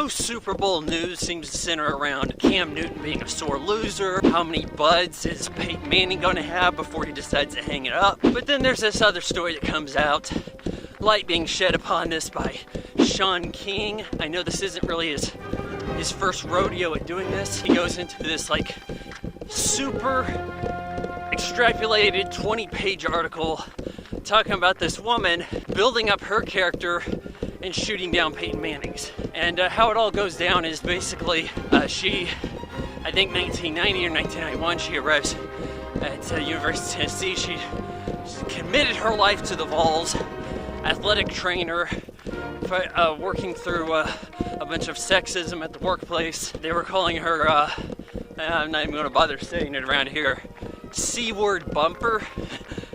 Most Super Bowl news seems to center around Cam Newton being a sore loser. How many buds is Peyton Manning going to have before he decides to hang it up? But then there's this other story that comes out. Light being shed upon this by Sean King. I know this isn't really his first rodeo at doing this. He goes into this like super extrapolated 20-page article talking about this woman building up her character and shooting down Peyton Manning's. And how it all goes down is basically she, I think 1990 or 1991, she arrives at University of Tennessee. She committed her life to the Vols, athletic trainer, working through a bunch of sexism at the workplace. They were calling her, I'm not even going to bother saying it around here, C-word bumper.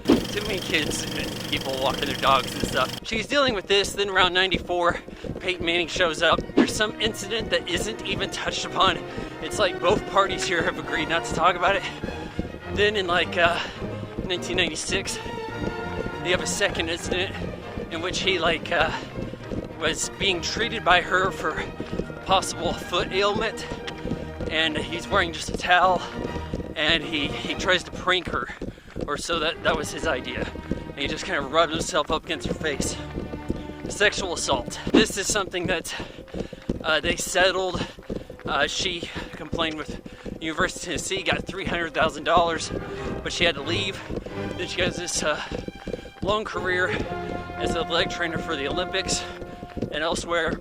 Too many kids and people walking their dogs and stuff. She's dealing with this. Then around 94, Peyton Manning shows up. There's some incident that isn't even touched upon. It's like both parties here have agreed not to talk about it. Then in like 1996, they have a second incident in which he was being treated by her for possible foot ailment, and he's wearing just a towel, and he tries to prank her, or so that was his idea, and he just kind of rubbed himself up against her face. Sexual assault. This is something that they settled. She complained with University of Tennessee, got $300,000, but she had to leave. Then she has this long career as a leg trainer for the Olympics and elsewhere.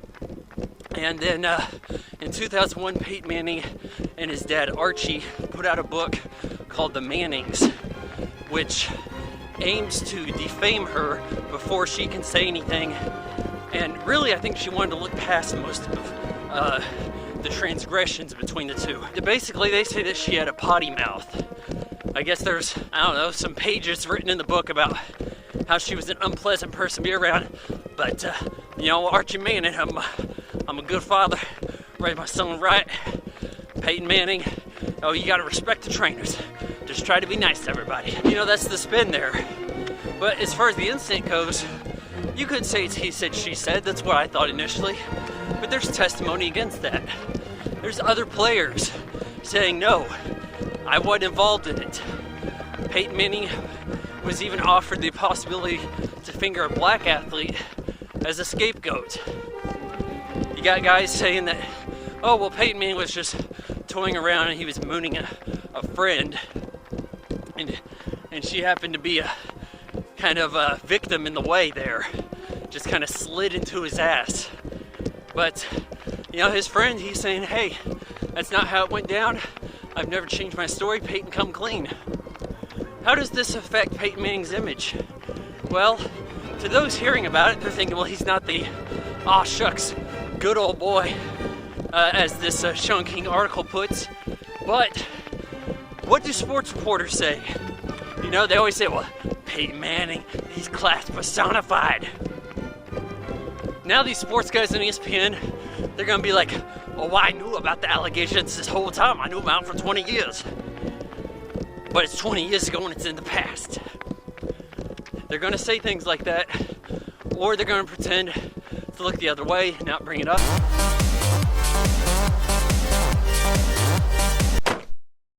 And then in 2001, Peyton Manning and his dad Archie put out a book called The Mannings, which aims to defame her before she can say anything. And really, I think she wanted to look past most of the transgressions between the two. Basically, they say that she had a potty mouth. I guess there's, I don't know, some pages written in the book about how she was an unpleasant person to be around. But, Archie Manning, I'm a good father, raised my son right. Peyton Manning, oh, you gotta respect the trainers. Just try to be nice to everybody. That's the spin there. But as far as the incident goes, you could say it's he said, she said. That's what I thought initially. But there's testimony against that. There's other players saying, no, I wasn't involved in it. Peyton Manning was even offered the possibility to finger a black athlete as a scapegoat. You got guys saying that, oh, well, Peyton Manning was just toying around and he was mooning a friend. And she happened to be a kind of a victim in the way there. Just kind of slid into his ass. But, his friend, he's saying, hey, that's not how it went down. I've never changed my story. Peyton, come clean. How does this affect Peyton Manning's image? Well, to those hearing about it, they're thinking, well, he's not the, aw shucks, good old boy, as this Sean King article puts. But what do sports reporters say? They always say, well, Peyton Manning, he's class personified. Now these sports guys on ESPN, they're going to be like, oh, I knew about the allegations this whole time. I knew about them for 20 years. But it's 20 years ago and it's in the past. They're going to say things like that, or they're going to pretend to look the other way and not bring it up.